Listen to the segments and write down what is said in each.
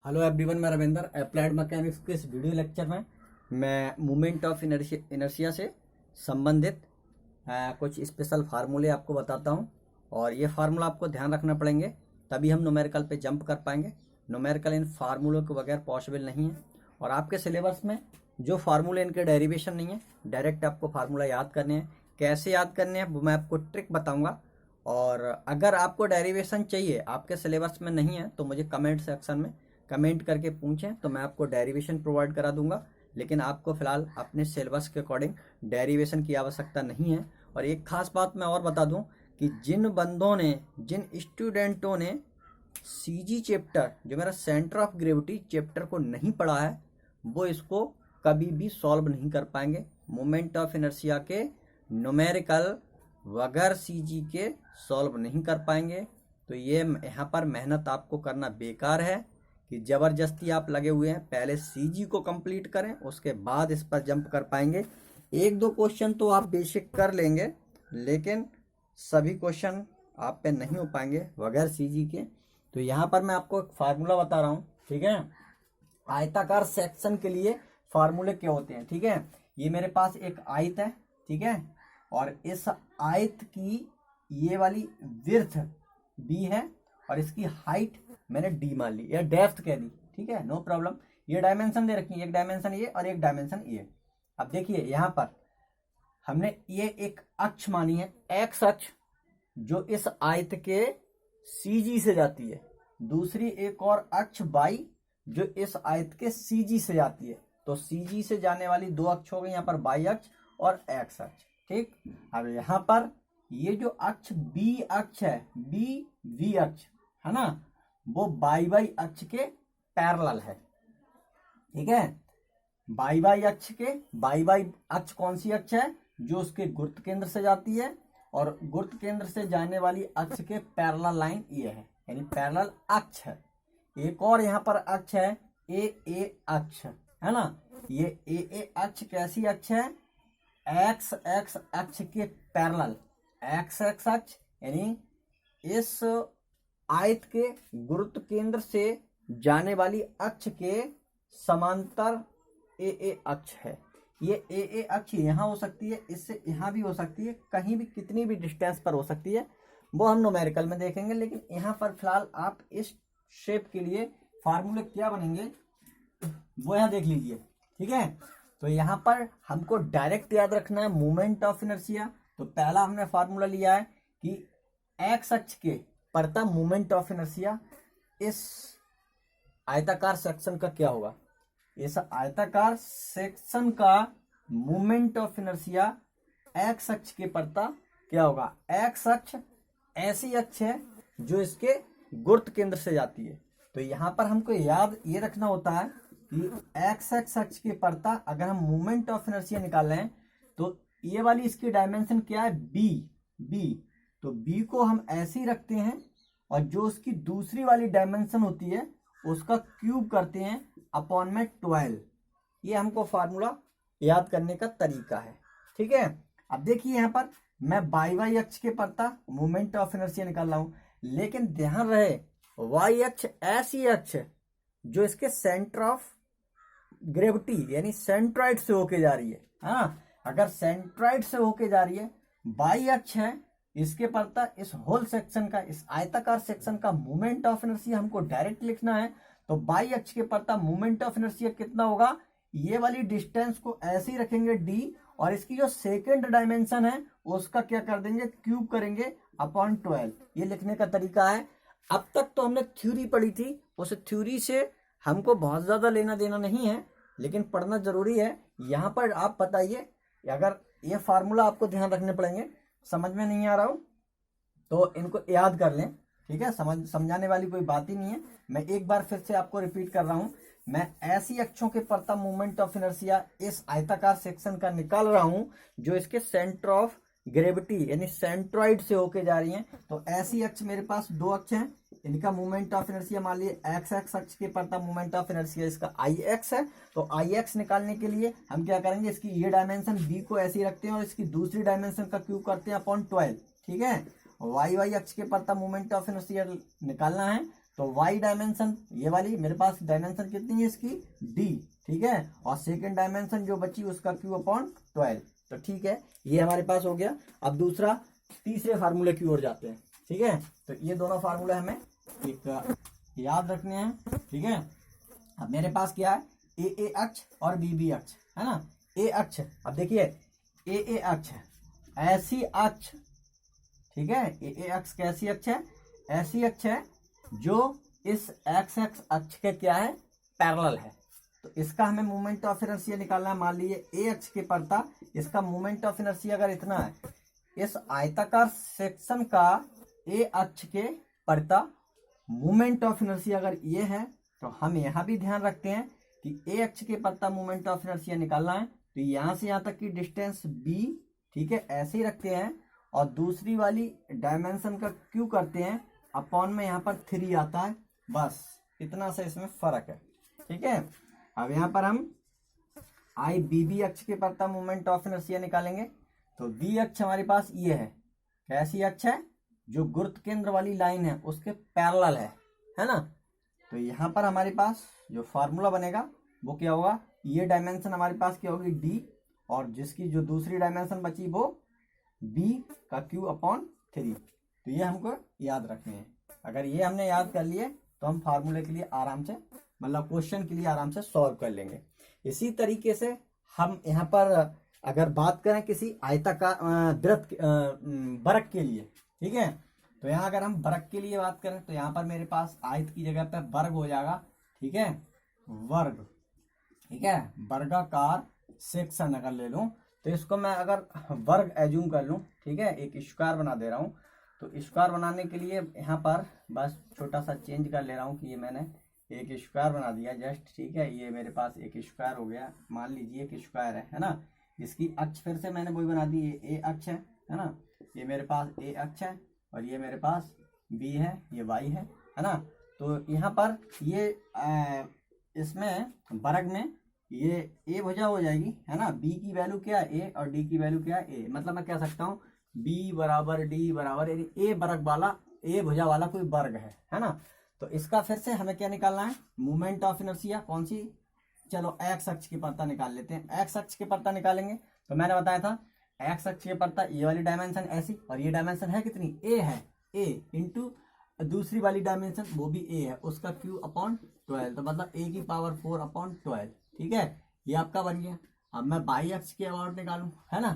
Hello everyone, मैं Ravinder applied mechanics के इस वीडियो लेक्चर में मैं मूवमेंट ऑफ इनर्शिया से संबंधित कुछ स्पेशल फार्मूले आपको बताता हूं। और ये फार्मूला आपको ध्यान रखना पड़ेंगे, तभी हम न्यूमेरिकल पे जंप कर पाएंगे। न्यूमेरिकल इन फार्मूलों के बगैर पॉसिबल नहीं है। और आपके सिलेबस में जो फार्मूले इनके डेरिवेशन नहीं है, डायरेक्ट आपको फार्मूला याद करने हैं। कैसे याद करने हैं वो मैं आपको ट्रिक बताऊँगा। और अगर आपको डेरिवेशन चाहिए, आपके सिलेबस में नहीं है, तो मुझे कमेंट सेक्शन में कमेंट करके पूछें तो मैं आपको डेरिवेशन प्रोवाइड करा दूंगा। लेकिन आपको फिलहाल अपने सिलेबस के अकॉर्डिंग डेरिवेशन की आवश्यकता नहीं है। और एक खास बात मैं और बता दूं कि जिन स्टूडेंटों ने सीजी चैप्टर, जो मेरा सेंटर ऑफ ग्रेविटी चैप्टर को नहीं पढ़ा है, वो इसको कभी भी सॉल्व नहीं कर पाएंगे। मोमेंट ऑफ इनर्शिया के न्यूमेरिकल वगैर सीजी के सॉल्व नहीं कर पाएंगे। तो ये यहाँ पर मेहनत आपको करना बेकार है कि जबरदस्ती आप लगे हुए हैं। पहले सीजी को कंप्लीट करें, उसके बाद इस पर जंप कर पाएंगे। एक दो क्वेश्चन तो आप बेसिक कर लेंगे, लेकिन सभी क्वेश्चन आप पे नहीं हो पाएंगे बगैर सीजी के। तो यहाँ पर मैं आपको एक फार्मूला बता रहा हूँ, ठीक है। आयताकार सेक्शन के लिए फार्मूले क्या होते हैं, ठीक है। ये मेरे पास एक आयत है, ठीक है, और इस आयत की ये वाली विड्थ बी है और इसकी हाइट मैंने डी मान ली या डेप्थ कह दी, ठीक है, नो प्रॉब्लम। ये डायमेंशन दे रखी है, एक डायमेंशन ये और एक डायमेंशन ये। अब देखिए यहाँ पर हमने ये एक अक्ष मानी है, एक्स अक्ष, जो इस आयत के सीजी से जाती है। दूसरी एक और अक्ष वाई, जो इस आयत के सीजी से जाती है। तो सीजी से जाने वाली दो अक्ष हो गई यहाँ पर, वाई अक्ष और एक्स अक्ष, ठीक। अब यहाँ पर ये जो अक्ष बी अक्ष है, बी वी अक्ष है ना, वो बाई बाई अक्ष के पैरेलल है, ठीक है। बाई बाई अक्ष के, बाई बाई अक्ष कौन सी अक्ष है, जो उसके गुरुत्व केंद्र से जाती है, और गुरुत्व केंद्र से जाने वाली अक्ष के पैरेलल लाइन ये है, यानी पैरेलल अक्ष है। एक और यहाँ पर अक्ष है ए अक्ष, है ना। ये ए अक्ष कैसी अक्ष है, एक्स एक्स अक्ष के पैरेलल, एक्स एक्स अक्ष यानी इस आयत के गुरुत्व केंद्र से जाने वाली अक्ष के समांतर ए अक्ष है। ये ए अक्ष यहाँ हो सकती है, इससे यहाँ भी हो सकती है, कहीं भी कितनी भी डिस्टेंस पर हो सकती है, वो हम न्यूमेरिकल में देखेंगे। लेकिन यहाँ पर फिलहाल आप इस शेप के लिए फार्मूले क्या बनेंगे वो यहाँ देख लीजिए, ठीक है। तो यहाँ पर हमको डायरेक्ट याद रखना है मोमेंट ऑफ इनर्शिया। तो पहला हमने फार्मूला लिया है कि एक्स अक्ष के पड़ता मोमेंट ऑफ इनर्शिया इस आयताकार सेक्शन का क्या होगा। इस आयताकार सेक्शन का मोमेंट ऑफ इनर्शिया एक्स अक्ष के पड़ता क्या होगा। एक्स अक्ष ऐसी अक्ष है जो इसके गुरुत्व केंद्र से जाती है। तो यहाँ पर हमको याद ये रखना होता है कि एक्स एक्स अक्ष के पड़ता अगर हम मोमेंट ऑफ इनर्शिया निकाल रहे हैं, तो ये वाली इसकी डायमेंशन क्या है, बी। तो बी को हम ऐसे ही रखते हैं, और जो उसकी दूसरी वाली डायमेंशन होती है उसका क्यूब करते हैं अपॉन में 12। ये हमको फार्मूला याद करने का तरीका है, ठीक है। अब देखिए यहाँ पर मैं वाई वाई अक्ष के पड़ता मोमेंट ऑफ इनर्शिया निकाल रहा हूं, लेकिन ध्यान रहे वाई अक्ष ऐसी अक्ष जो इसके सेंटर ऑफ ग्रेविटी यानी सेंट्रॉइड से होके जा रही है। हाँ, अगर सेंट्रॉइड से होके जा रही है, बाई अक्ष है, इसके पड़ता इस होल सेक्शन का, इस आयताकार सेक्शन का मोमेंट ऑफ इनर्शिया हमको डायरेक्ट लिखना है। तो बाई अक्ष के पड़ता मोमेंट ऑफ इनर्शिया कितना होगा, ये वाली डिस्टेंस को ऐसे ही रखेंगे डी, और इसकी जो सेकेंड डायमेंशन है उसका क्या कर देंगे, क्यूब करेंगे अपॉन 12। ये लिखने का तरीका है। अब तक तो हमने थ्योरी पढ़ी थी, उस थ्योरी से हमको बहुत ज्यादा लेना देना नहीं है, लेकिन पढ़ना जरूरी है। यहाँ पर आप बताइए, अगर ये फार्मूला आपको ध्यान रखने पड़ेंगे, समझ में नहीं आ रहा हो तो इनको याद कर लें, ठीक है। समझाने वाली कोई बात ही नहीं है। मैं एक बार फिर से आपको रिपीट कर रहा हूं, मैं ऐसी अक्षों के पड़ता मोमेंट ऑफ इनर्शिया इस आयताकार सेक्शन का निकाल रहा हूं जो इसके सेंटर ऑफ ग्रेविटी यानी सेंट्रॉइड से होके जा रही हैं। तो ऐसी अक्ष मेरे पास दो अक्ष हैं, इनका मोमेंट ऑफ इनर्शिया मान लिए एक्स एक्स अक्ष के पड़ता मोमेंट ऑफ इनर्शिया इसका आई एक्स है। तो आई एक्स निकालने के लिए हम क्या करेंगे, इसकी ये डायमेंशन बी को ऐसे ही रखते हैं और इसकी दूसरी डायमेंशन का क्यूब करते हैं अपॉन 12, ठीक है। वाई वाई अक्ष के पड़ता मोमेंट ऑफ इनर्शिया निकालना है, तो वाई डायमेंशन ये वाली मेरे पास डायमेंशन कितनी है इसकी डी, ठीक है, और सेकंड डायमेंशन जो बची उसका क्यू अपॉन 12। तो ठीक है, ये हमारे पास हो गया। अब दूसरा तीसरे फार्मूले की ओर जाते हैं, ठीक है। तो ये दोनों फार्मूले हमें एक याद रखने हैं, ठीक है। अब मेरे पास क्या है, ए अक्ष और बी अक्ष है ना। ए अक्ष, अब देखिए ए अक्ष ऐसी अक्ष, ठीक है, ए अक्ष कैसी अक्ष है, ऐसी अक्ष है जो इस एक्स एक्स अक्ष के क्या है, पैरेलल है। तो इसका हमें मोमेंट ऑफ इनर्शिया निकालना है। मान लीजिए ए अक्ष के पड़ता इसका मोमेंट ऑफ इनर्शिया अगर इतना है, इस आयताकार सेक्शन का ए अक्ष के पड़ता मोमेंट ऑफ इनर्शिया अगर ये है, तो हम यहाँ भी ध्यान रखते हैं कि ए अक्ष के पड़ता मोमेंट ऑफ इनर्शिया निकालना है। तो यहाँ से यहाँ तक की डिस्टेंस बी, ठीक है, ऐसे ही रखते हैं और दूसरी वाली डायमेंशन का क्यू करते हैं, अपॉन में यहाँ पर 3 आता है, बस इतना सा इसमें फर्क है, ठीक है। अब यहाँ पर हम आई बी अक्ष के पड़ता मोमेंट ऑफ इनर्शिया निकालेंगे। तो बी अक्ष हमारे पास ये है, कैसी अक्ष है, जो गुरुत्व केंद्र वाली लाइन है उसके पैरेलल है ना। तो यहाँ पर हमारे पास जो फार्मूला बनेगा वो क्या होगा, ये डायमेंशन हमारे पास क्या होगी डी, और जिसकी जो दूसरी डायमेंशन बची वो बी का क्यू अपॉन 3। तो ये हमको याद रखने हैं। अगर ये हमने याद कर लिए तो हम फार्मूले के लिए आराम से, मतलब क्वेश्चन के लिए आराम से सॉल्व कर लेंगे। इसी तरीके से हम यहाँ पर अगर बात करें किसी आयताकार वृत्त वर्ग के लिए, ठीक है, तो यहाँ अगर हम वर्ग के लिए बात करें तो यहाँ पर मेरे पास आयत की जगह पे वर्ग हो जाएगा, ठीक है, वर्ग, ठीक है, वर्गाकार सेक्शन अगर ले लूं तो इसको मैं अगर वर्ग एज्यूम कर लूं, ठीक है, एक स्क्वायर बना दे रहा हूं। तो स्क्वायर बनाने के लिए यहाँ पर बस छोटा सा चेंज कर ले रहा हूँ कि ये मैंने एक स्क्वायर बना दिया जस्ट, ठीक है। ये मेरे पास एक स्क्वायर हो गया, मान लीजिए एक स्क्वायर है ना। इसकी अक्ष फिर से मैंने वही बना दी, ये ए अक्ष है ना, ये मेरे पास ए अक्ष है और ये मेरे पास बी है, ये वाई है ना। तो यहाँ पर ये इसमें वर्ग में ये ए भुजा हो जाएगी, है ना। बी की वैल्यू क्या है ए और डी की वैल्यू क्या है ए, मतलब मैं कह सकता हूँ बी बराबर डी बराबर ए वर्ग वाला, ए भुजा वाला कोई वर्ग है ना। तो इसका फिर से हमें क्या निकालना है, मोमेंट ऑफ इनर्शिया कौन सी, चलो एक्स अक्ष के पड़ता निकाल लेते हैं। एक्स अक्ष के पड़ता निकालेंगे तो मैंने बताया था एक्स अक्ष के पड़ता ये वाली डायमेंशन ऐसी, और ये डायमेंशन है कितनी, ए है, ए इंटू दूसरी वाली डायमेंशन वो भी ए है, उसका क्यू अपॉन 12, तो मतलब ए की पावर 4 अपॉन 12, ठीक है। ये आपका बन गया। अब मैं वाई अक्ष के अबाउट निकालूं, है ना,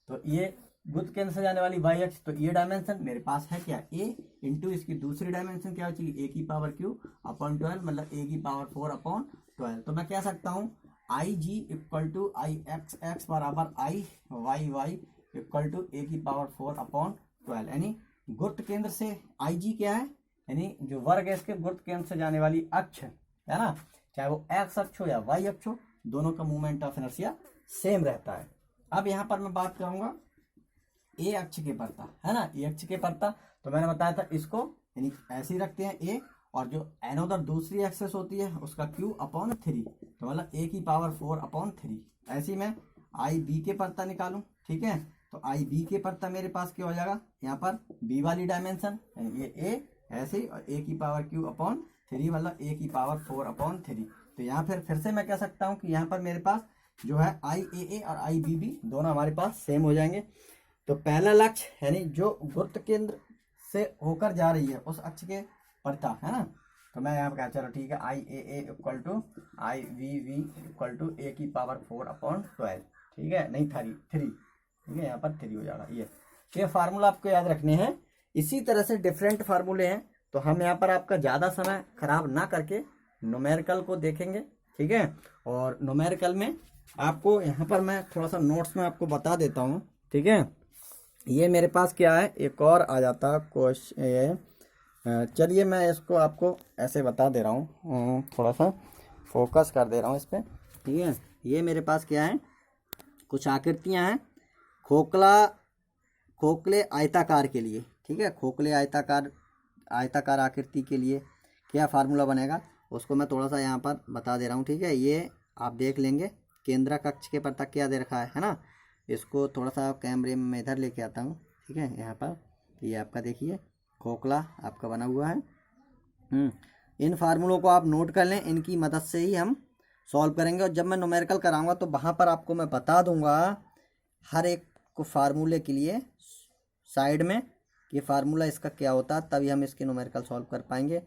तो ये गुरुत्व केंद्र से जाने वाली वाई अक्ष, तो ये डायमेंशन मेरे पास है क्या ए, इंटू इसकी दूसरी डायमेंशन क्या होती है ए की पावर क्यू अपॉन 12, मतलब ए की पावर 4 अपॉन 12। तो मैं कह सकता हूँ I G equal to I X X बराबर I Y Y equal to A की पावर 4 अपॉन 12, यानी गुरुत्व केंद्र से आई जी क्या है, यानी जो वर्ग है इसके गुरुत्व केंद्र से जाने वाली अक्ष है ना, चाहे वो एक्स अक्ष हो या वाई अक्ष हो, दोनों का मूवमेंट ऑफ इनर्शिया सेम रहता है। अब यहाँ पर मैं बात करूंगा ए अक्ष के पड़ता, है ना, ए अक्ष के पड़ता, तो मैंने बताया था इसको यानी ऐसे ही रखते हैं ए, और जो एनोदर दूसरी एक्सेस होती है उसका क्यू अपॉन 3, तो मतलब ए की पावर 4 अपॉन 3। ऐसे ही मैं आई बी के पड़ता निकालूं, ठीक है, तो आई बी के पड़ता मेरे पास क्या हो जाएगा, यहाँ पर बी वाली डायमेंशन ये ए ऐसे ही, और ए की पावर क्यू अपॉन 3, मतलब ए की पावर 4 अपॉन 3। तो यहाँ फिर से मैं कह सकता हूँ कि यहाँ पर मेरे पास जो है आई ए और आई बी बी दोनों हमारे पास सेम हो जाएंगे। तो पहला लक्ष्य यानी जो गुरुत्व केंद्र से होकर जा रही है उस अक्ष के पड़ता, है ना। तो मैं यहाँ पर कहा चलो ठीक है, I A equal to I V V equal to A की पावर 4 अपॉन 12, ठीक है, नहीं 3, ठीक है, यहाँ पर 3 हो जाएगा। ये फार्मूला आपको याद रखने हैं। इसी तरह से डिफरेंट फार्मूले हैं, तो हम यहाँ पर आपका ज़्यादा समय खराब ना करके न्यूमेरिकल को देखेंगे, ठीक है। और न्यूमेरिकल में आपको यहाँ पर मैं थोड़ा सा नोट्स में आपको बता देता हूँ, ठीक है। ये मेरे पास क्या है, एक और आ जाता क्वेश्चन, चलिए मैं इसको आपको ऐसे बता दे रहा हूँ, थोड़ा सा फोकस कर दे रहा हूँ इस पर, ठीक है। ये मेरे पास क्या है, कुछ आकृतियाँ हैं खोखले आयताकार के लिए, ठीक है, खोखले आयताकार आकृति के लिए क्या फार्मूला बनेगा उसको मैं थोड़ा सा यहाँ पर बता दे रहा हूँ, ठीक है। ये आप देख लेंगे, केंद्रक अक्ष के पड़ता क्या दे रखा है ना। इसको थोड़ा सा कैमरे में इधर लेके आता हूँ, ठीक है। यहाँ पर ये आपका देखिए खोखला आपका बना हुआ है, इन फार्मूलों को आप नोट कर लें, इनकी मदद से ही हम सॉल्व करेंगे। और जब मैं न्यूमेरिकल कराऊंगा तो वहाँ पर आपको मैं बता दूंगा हर एक को फार्मूले के लिए साइड में ये फार्मूला इसका क्या होता है, तभी हम इसके न्यूमेरिकल सॉल्व कर पाएंगे,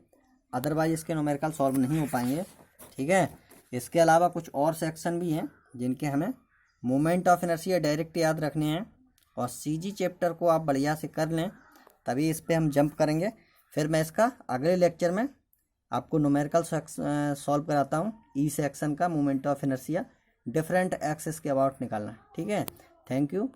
अदरवाइज इसके न्यूमेरिकल सॉल्व नहीं हो पाएंगे। ठीक है, इसके अलावा कुछ और सेक्शन भी हैं जिनके हमें मोमेंट ऑफ इनर्शिया डायरेक्ट याद रखने हैं, और सीजी चैप्टर को आप बढ़िया से कर लें, तभी इस पर हम जंप करेंगे। फिर मैं इसका अगले लेक्चर में आपको न्यूमेरिकल सॉल्व कराता हूँ। ई सेक्शन का moment of inertia different axis के अबाउट निकालना है। ठीक है, थैंक यू।